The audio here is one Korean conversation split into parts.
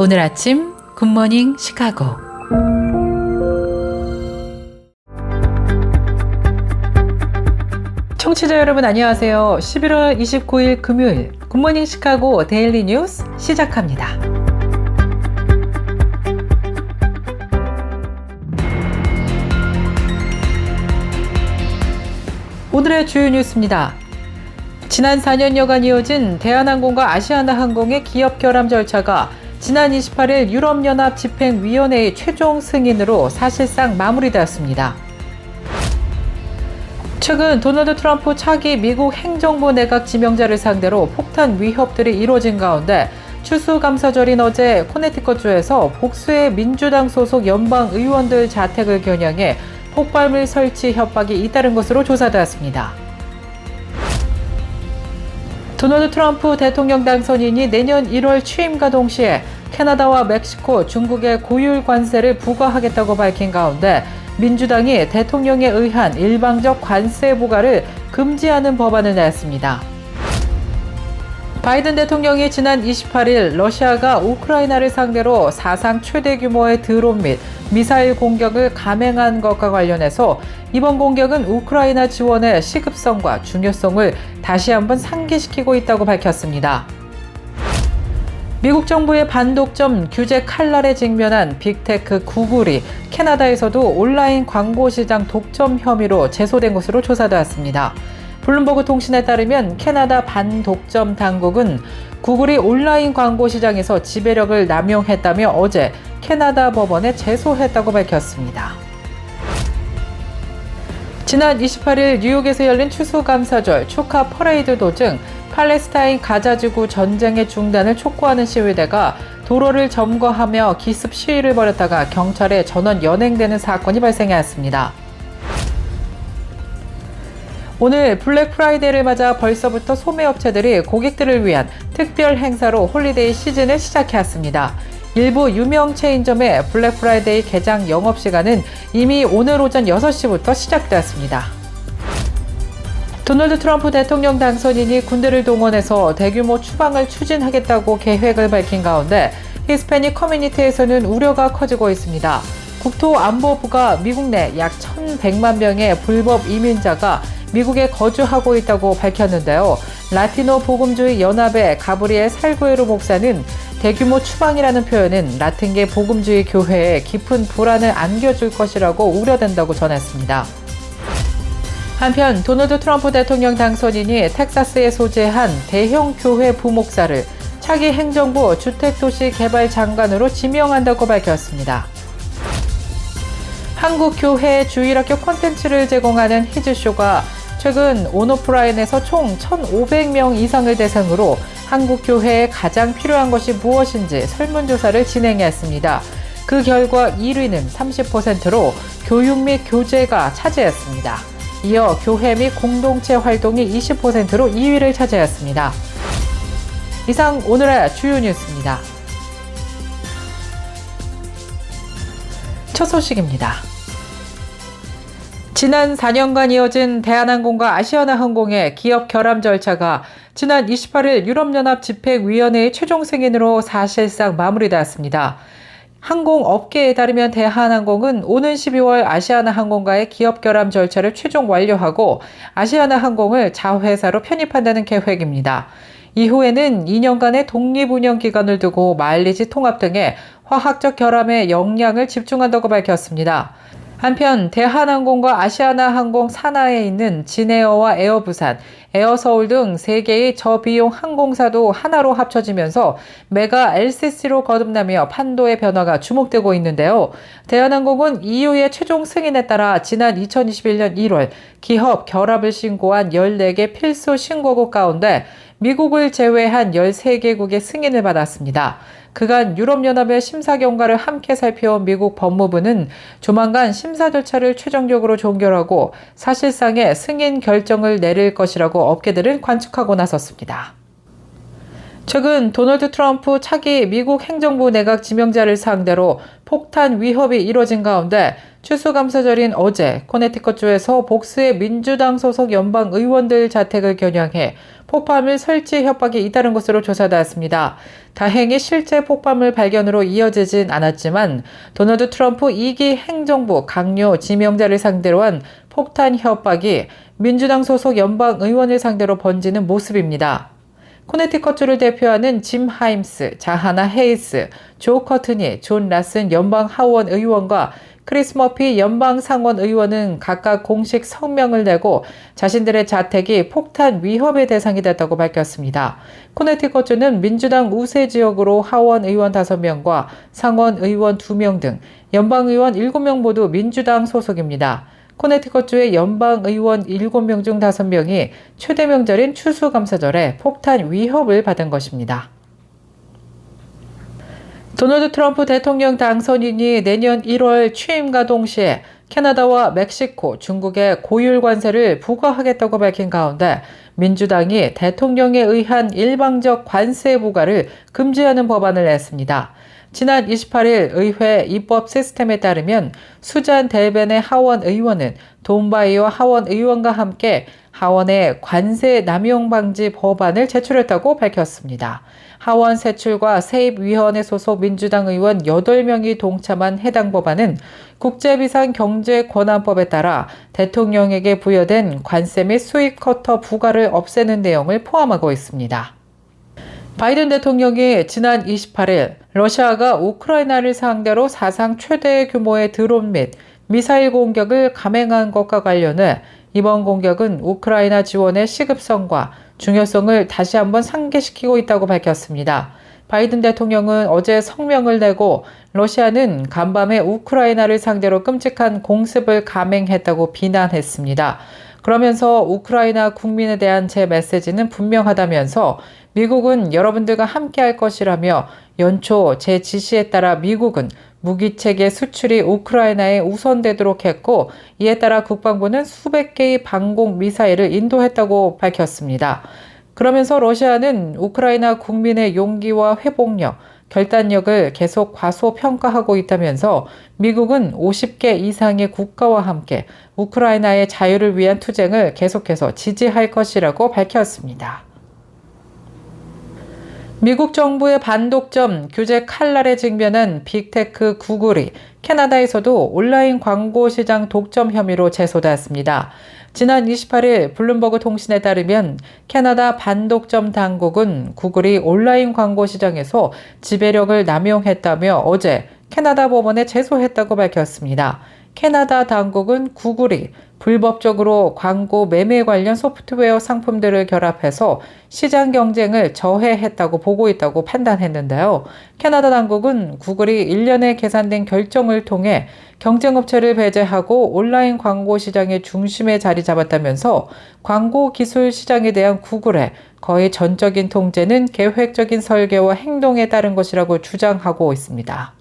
오늘 아침 굿모닝 시카고. 청취자 여러분 안녕하세요. 11월 29일 금요일 굿모닝 시카고 데일리 뉴스 시작합니다. 오늘의 주요 뉴스입니다. 지난 4년여간 이어진 대한항공과 아시아나항공의 기업 결함 절차가 지난 28일 유럽연합 집행위원회의 최종 승인으로 사실상 마무리되었습니다. 최근 도널드 트럼프 차기 미국 행정부 내각 지명자를 상대로 폭탄 위협들이 이뤄진 가운데 추수감사절인 어제 코네티컷주에서 복수의 민주당 소속 연방 의원들 자택을 겨냥해 폭발물 설치 협박이 잇따른 것으로 조사되었습니다. 도널드 트럼프 대통령 당선인이 내년 1월 취임과 동시에 캐나다와 멕시코, 중국에 고율 관세를 부과하겠다고 밝힌 가운데 민주당이 대통령에 의한 일방적 관세 부과를 금지하는 법안을 냈습니다. 바이든 대통령이 지난 28일 러시아가 우크라이나를 상대로 사상 최대 규모의 드론 및 미사일 공격을 감행한 것과 관련해서 이번 공격은 우크라이나 지원의 시급성과 중요성을 다시 한번 상기시키고 있다고 밝혔습니다. 미국 정부의 반독점 규제 칼날에 직면한 빅테크 구글이 캐나다에서도 온라인 광고 시장 독점 혐의로 제소된 것으로 조사되었습니다. 블룸버그 통신에 따르면 캐나다 반독점 당국은 구글이 온라인 광고 시장에서 지배력을 남용했다며 어제 캐나다 법원에 제소했다고 밝혔습니다. 지난 28일 뉴욕에서 열린 추수감사절 축하 퍼레이드 도중 팔레스타인 가자지구 전쟁의 중단을 촉구하는 시위대가 도로를 점거하며 기습 시위를 벌였다가 경찰에 전원 연행되는 사건이 발생하였습니다. 오늘 블랙 프라이데이를 맞아 벌써부터 소매업체들이 고객들을 위한 특별 행사로 홀리데이 시즌을 시작해왔습니다. 일부 유명 체인점의 블랙 프라이데이 개장 영업시간은 이미 오늘 오전 6시부터 시작되었습니다. 도널드 트럼프 대통령 당선인이 군대를 동원해서 대규모 추방을 추진하겠다고 계획을 밝힌 가운데 히스패닉 커뮤니티에서는 우려가 커지고 있습니다. 국토안보부가 미국 내 약 1,100만 명의 불법 이민자가 미국에 거주하고 있다고 밝혔는데요. 라티노 복음주의 연합의 가브리엘 살구에로 목사는 대규모 추방이라는 표현은 라틴계 복음주의 교회에 깊은 불안을 안겨줄 것이라고 우려된다고 전했습니다. 한편 도널드 트럼프 대통령 당선인이 텍사스에 소재한 대형 교회 부목사를 차기 행정부 주택도시개발장관으로 지명한다고 밝혔습니다. 한국교회 주일학교 콘텐츠를 제공하는 히즈쇼가 최근 온오프라인에서 총 1,500명 이상을 대상으로 한국교회에 가장 필요한 것이 무엇인지 설문조사를 진행했습니다. 그 결과 1위는 30%로 교육 및 교재가 차지했습니다. 이어 교회 및 공동체 활동이 20%로 2위를 차지했습니다. 이상 오늘의 주요 뉴스입니다. 첫 소식입니다. 지난 4년간 이어진 대한항공과 아시아나항공의 기업 결함 절차가 지난 28일 유럽연합 집행위원회의 최종 승인으로 사실상 마무리되었습니다. 항공업계에 따르면 대한항공은 오는 12월 아시아나항공과의 기업 결함 절차를 최종 완료하고 아시아나항공을 자회사로 편입한다는 계획입니다. 이후에는 2년간의 독립운영 기간을 두고 마일리지 통합 등의 화학적 결함에 역량을 집중한다고 밝혔습니다. 한편 대한항공과 아시아나항공 산하에 있는 진에어와 에어부산, 에어서울 등 3개의 저비용 항공사도 하나로 합쳐지면서 메가 LCC로 거듭나며 판도의 변화가 주목되고 있는데요. 대한항공은 EU의 최종 승인에 따라 지난 2021년 1월 기업 결합을 신고한 14개 필수 신고국 가운데 미국을 제외한 13개국의 승인을 받았습니다. 그간 유럽연합의 심사 경과를 함께 살펴온 미국 법무부는 조만간 심사 절차를 최종적으로 종결하고 사실상의 승인 결정을 내릴 것이라고 업계들은 관측하고 나섰습니다. 최근 도널드 트럼프 차기 미국 행정부 내각 지명자를 상대로 폭탄 위협이 이뤄진 가운데 추수감사절인 어제 코네티컷주에서 복수의 민주당 소속 연방 의원들 자택을 겨냥해 폭발물 설치 협박이 잇따른 것으로 조사되었습니다. 다행히 실제 폭발물 발견으로 이어지진 않았지만 도널드 트럼프 2기 행정부 강요 지명자를 상대로 한 폭탄 협박이 민주당 소속 연방 의원을 상대로 번지는 모습입니다. 코네티컷주를 대표하는 짐 하임스, 자하나 헤이스, 조 커트니, 존 라슨 연방 하원 의원과 크리스 머피 연방 상원 의원은 각각 공식 성명을 내고 자신들의 자택이 폭탄 위협의 대상이 됐다고 밝혔습니다. 코네티컷주는 민주당 우세 지역으로 하원 의원 5명과 상원 의원 2명 등 연방 의원 7명 모두 민주당 소속입니다. 코네티컷주의 연방 의원 7명 중 5명이 최대 명절인 추수감사절에 폭탄 위협을 받은 것입니다. 도널드 트럼프 대통령 당선인이 내년 1월 취임과 동시에 캐나다와 멕시코, 중국에 고율 관세를 부과하겠다고 밝힌 가운데 민주당이 대통령에 의한 일방적 관세 부과를 금지하는 법안을 냈습니다. 지난 28일 의회 입법 시스템에 따르면 수잔 델벤의 하원 의원은 돈 바이오 하원 의원과 함께 하원에 관세 남용 방지 법안을 제출했다고 밝혔습니다. 하원 세출과 세입위원회 소속 민주당 의원 8명이 동참한 해당 법안은 국제비상경제권한법에 따라 대통령에게 부여된 관세 및 수입 쿼터 부과를 없애는 내용을 포함하고 있습니다. 바이든 대통령이 지난 28일 러시아가 우크라이나를 상대로 사상 최대 규모의 드론 및 미사일 공격을 감행한 것과 관련해 이번 공격은 우크라이나 지원의 시급성과 중요성을 다시 한번 상기시키고 있다고 밝혔습니다. 바이든 대통령은 어제 성명을 내고 러시아는 간밤에 우크라이나를 상대로 끔찍한 공습을 감행했다고 비난했습니다. 그러면서 우크라이나 국민에 대한 제 메시지는 분명하다면서 미국은 여러분들과 함께할 것이라며 연초 제 지시에 따라 미국은 무기체계 수출이 우크라이나에 우선되도록 했고 이에 따라 국방부는 수백 개의 방공 미사일을 인도했다고 밝혔습니다. 그러면서 러시아는 우크라이나 국민의 용기와 회복력, 결단력을 계속 과소평가하고 있다면서 미국은 50개 이상의 국가와 함께 우크라이나의 자유를 위한 투쟁을 계속해서 지지할 것이라고 밝혔습니다. 미국 정부의 반독점 규제 칼날에 직면한 빅테크 구글이 캐나다에서도 온라인 광고 시장 독점 혐의로 제소됐습니다. 지난 28일 블룸버그 통신에 따르면 캐나다 반독점 당국은 구글이 온라인 광고 시장에서 지배력을 남용했다며 어제 캐나다 법원에 제소했다고 밝혔습니다. 캐나다 당국은 구글이 불법적으로 광고 매매 관련 소프트웨어 상품들을 결합해서 시장 경쟁을 저해했다고 보고 있다고 판단했는데요. 캐나다 당국은 구글이 일련의 계산된 결정을 통해 경쟁업체를 배제하고 온라인 광고 시장의 중심에 자리 잡았다면서 광고 기술 시장에 대한 구글의 거의 전적인 통제는 계획적인 설계와 행동에 따른 것이라고 주장하고 있습니다.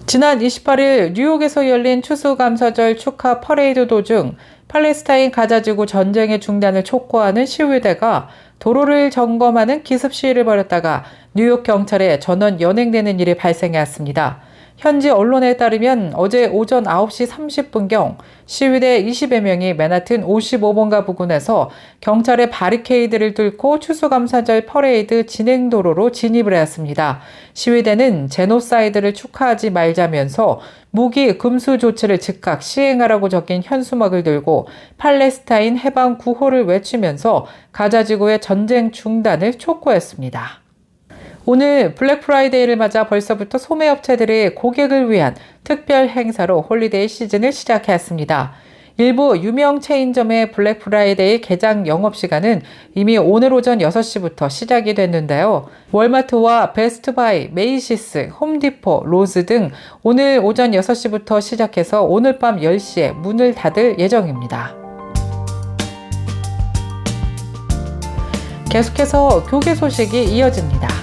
지난 28일 뉴욕에서 열린 추수감사절 축하 퍼레이드 도중 팔레스타인 가자지구 전쟁의 중단을 촉구하는 시위대가 도로를 점검하는 기습 시위를 벌였다가 뉴욕 경찰에 전원 연행되는 일이 발생했습니다. 현지 언론에 따르면 어제 오전 9시 30분경 시위대 20여 명이 맨하튼 55번가 부근에서 경찰의 바리케이드를 뚫고 추수감사절 퍼레이드 진행도로로 진입을 했습니다. 시위대는 제노사이드를 축하하지 말자면서 무기 금수 조치를 즉각 시행하라고 적힌 현수막을 들고 팔레스타인 해방 구호를 외치면서 가자지구의 전쟁 중단을 촉구했습니다. 오늘 블랙 프라이데이를 맞아 벌써부터 소매업체들이 고객을 위한 특별 행사로 홀리데이 시즌을 시작했습니다. 일부 유명 체인점의 블랙 프라이데이 개장 영업시간은 이미 오늘 오전 6시부터 시작이 됐는데요. 월마트와 베스트바이, 메이시스, 홈디포, 로즈 등 오늘 오전 6시부터 시작해서 오늘 밤 10시에 문을 닫을 예정입니다. 계속해서 교계 소식이 이어집니다.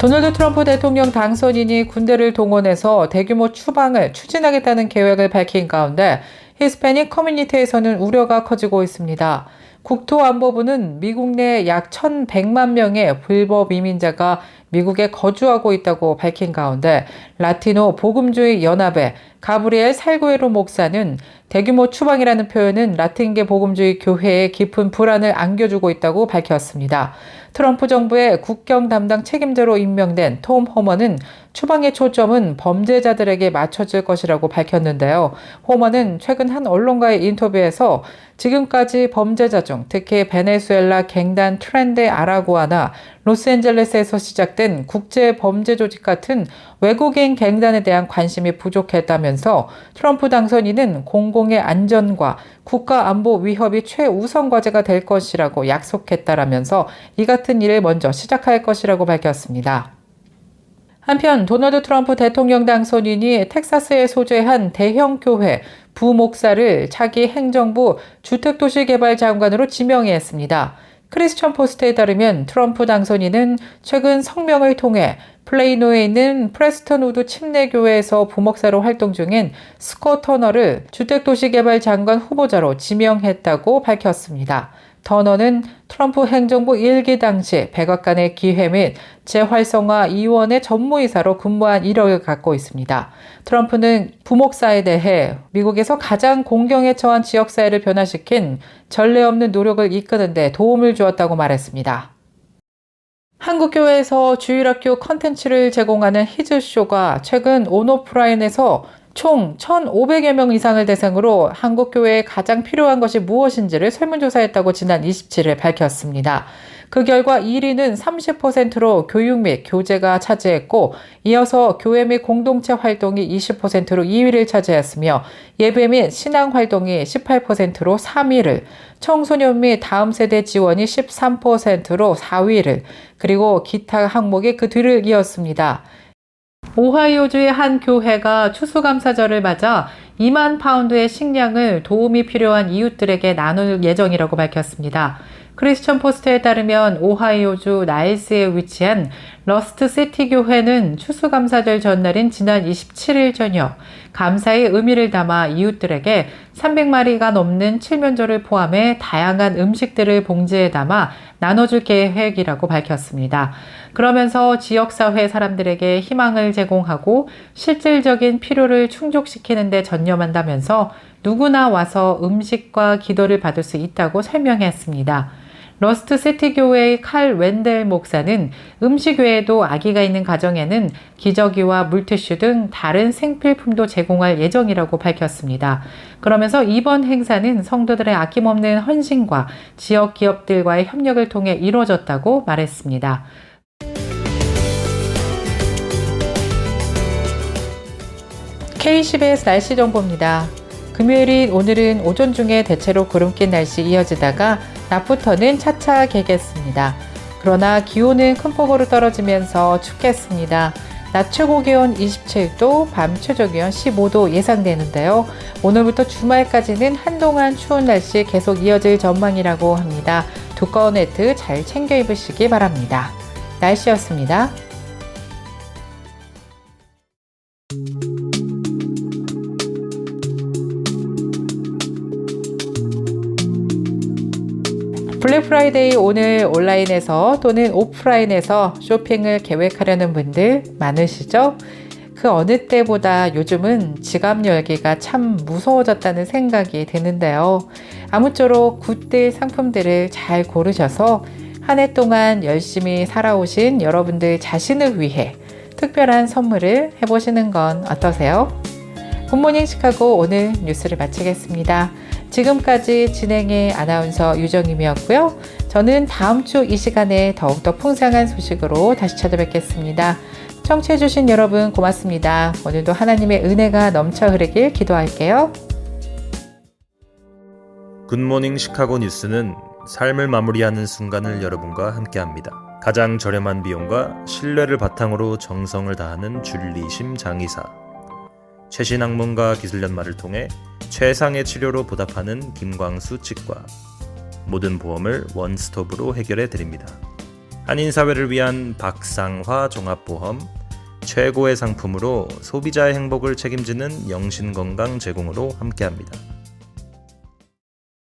도널드 트럼프 대통령 당선인이 군대를 동원해서 대규모 추방을 추진하겠다는 계획을 밝힌 가운데 히스패닉 커뮤니티에서는 우려가 커지고 있습니다. 국토안보부는 미국 내 약 1,100만 명의 불법 이민자가 미국에 거주하고 있다고 밝힌 가운데 라티노 복음주의 연합의 가브리엘 살구에로 목사는 대규모 추방이라는 표현은 라틴계 복음주의 교회에 깊은 불안을 안겨주고 있다고 밝혔습니다. 트럼프 정부의 국경 담당 책임자로 임명된 톰 호머는 추방의 초점은 범죄자들에게 맞춰질 것이라고 밝혔는데요. 호머는 최근 한 언론과의 인터뷰에서 지금까지 범죄자 중 특히 베네수엘라 갱단 트렌데 아라구아나 로스앤젤레스에서 시작된 국제범죄조직 같은 외국인 갱단에 대한 관심이 부족했다면서 트럼프 당선인은 공공의 안전과 국가 안보 위협이 최우선 과제가 될 것이라고 약속했다라면서 이 같은 일을 먼저 시작할 것이라고 밝혔습니다. 한편 도널드 트럼프 대통령 당선인이 텍사스에 소재한 대형 교회 부목사를 차기 행정부 주택도시개발 장관으로 지명했습니다. 크리스천 포스트에 따르면 트럼프 당선인은 최근 성명을 통해 플레이노에 있는 프레스턴 우드 침례교회에서 부목사로 활동 중인 스콧 터너를 주택도시개발 장관 후보자로 지명했다고 밝혔습니다. 터너는 트럼프 행정부 1기 당시 백악관의 기획 및 재활성화 위원회 전무이사로 근무한 이력을 갖고 있습니다. 트럼프는 부목사에 대해 미국에서 가장 공경에 처한 지역사회를 변화시킨 전례 없는 노력을 이끄는 데 도움을 주었다고 말했습니다. 한국교회에서 주일학교 컨텐츠를 제공하는 히즈쇼가 최근 온오프라인에서 총 1,500여 명 이상을 대상으로 한국교회에 가장 필요한 것이 무엇인지를 설문조사했다고 지난 27일 밝혔습니다. 그 결과 1위는 30%로 교육 및 교재가 차지했고 이어서 교회 및 공동체 활동이 20%로 2위를 차지했으며 예배 및 신앙 활동이 18%로 3위를, 청소년 및 다음 세대 지원이 13%로 4위를, 그리고 기타 항목이 그 뒤를 이었습니다. 오하이오주의 한 교회가 추수감사절을 맞아 2만 파운드의 식량을 도움이 필요한 이웃들에게 나눌 예정이라고 밝혔습니다. 크리스천 포스트에 따르면 오하이오주 나일스에 위치한 러스트 시티 교회는 추수감사절 전날인 지난 27일 저녁 감사의 의미를 담아 이웃들에게 300마리가 넘는 칠면조를 포함해 다양한 음식들을 봉지에 담아 나눠줄 계획이라고 밝혔습니다. 그러면서 지역사회 사람들에게 희망을 제공하고 실질적인 필요를 충족시키는 데 전념한다면서 누구나 와서 음식과 기도를 받을 수 있다고 설명했습니다. 러스트 시티 교회의 칼 웬델 목사는 음식 외에도 아기가 있는 가정에는 기저귀와 물티슈 등 다른 생필품도 제공할 예정이라고 밝혔습니다. 그러면서 이번 행사는 성도들의 아낌없는 헌신과 지역 기업들과의 협력을 통해 이루어졌다고 말했습니다. KCBS 날씨 정보입니다. 금요일인 오늘은 오전 중에 대체로 구름 낀 날씨 이어지다가 낮부터는 차차 개겠습니다. 그러나 기온은 큰 폭으로 떨어지면서 춥겠습니다. 낮 최고 기온 27도, 밤 최저 기온 15도 예상되는데요. 오늘부터 주말까지는 한동안 추운 날씨 계속 이어질 전망이라고 합니다. 두꺼운 니트 잘 챙겨 입으시기 바랍니다. 날씨였습니다. 블랙 프라이데이 오늘 온라인에서 또는 오프라인에서 쇼핑을 계획하려는 분들 많으시죠? 그 어느 때보다 요즘은 지갑 열기가 참 무서워졌다는 생각이 드는데요. 아무쪼록 굿딜 상품들을 잘 고르셔서 한 해 동안 열심히 살아오신 여러분들 자신을 위해 특별한 선물을 해보시는 건 어떠세요? 굿모닝 시카고 오늘 뉴스를 마치겠습니다. 지금까지 진행의 아나운서 유정임이었고요. 저는 다음 주 이 시간에 더욱더 풍성한 소식으로 다시 찾아뵙겠습니다. 청취해주신 여러분 고맙습니다. 오늘도 하나님의 은혜가 넘쳐 흐르길 기도할게요. 굿모닝 시카고 뉴스는 삶을 마무리하는 순간을 여러분과 함께합니다. 가장 저렴한 비용과 신뢰를 바탕으로 정성을 다하는 줄리심 장의사, 최신 학문과 기술 연마를 통해 최상의 치료로 보답하는 김광수 치과, 모든 보험을 원스톱으로 해결해 드립니다. 한인사회를 위한 박상화 종합보험, 최고의 상품으로 소비자의 행복을 책임지는 영신건강 제공으로 함께합니다.